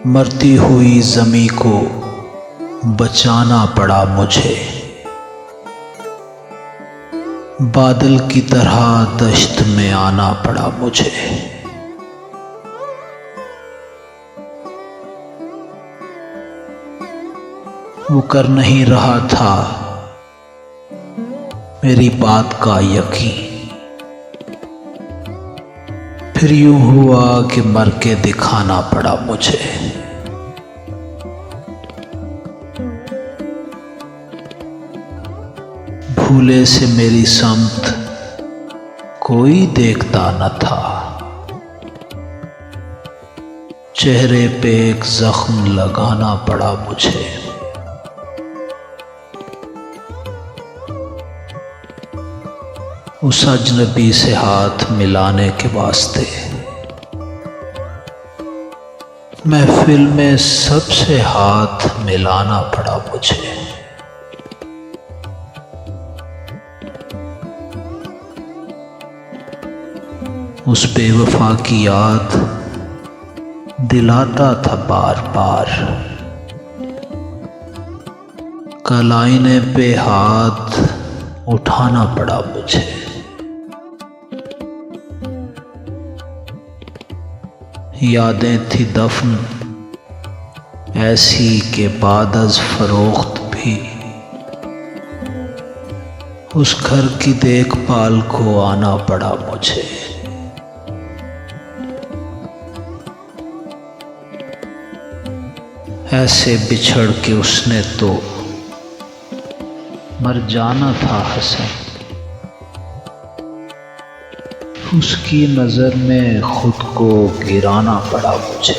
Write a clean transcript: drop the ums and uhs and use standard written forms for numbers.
मरती हुई ज़मीं को बचाना पड़ा मुझे। बादल की तरह दश्त में आना पड़ा मुझे। वो कर नहीं रहा था मेरी बात का यकीन। फिर यूं हुआ कि मर के दिखाना पड़ा मुझे। भूले से मेरी समत कोई देखता न था। चेहरे पे एक जख्म लगाना पड़ा मुझे। उस अजनबी से हाथ मिलाने के वास्ते महफिल में सबसे हाथ मिलाना पड़ा मुझे। उस बेवफा की याद दिलाता था बार बार। कल आईने पे हाथ उठाना पड़ा मुझे। यादें थी दफन ऐसी के बाद अज फरोख्त भी। उस घर की देखभाल को आना पड़ा मुझे। ऐसे बिछड़ के उसने तो मर जाना था हसन। उसकी नज़र में खुद को गिराना पड़ा मुझे।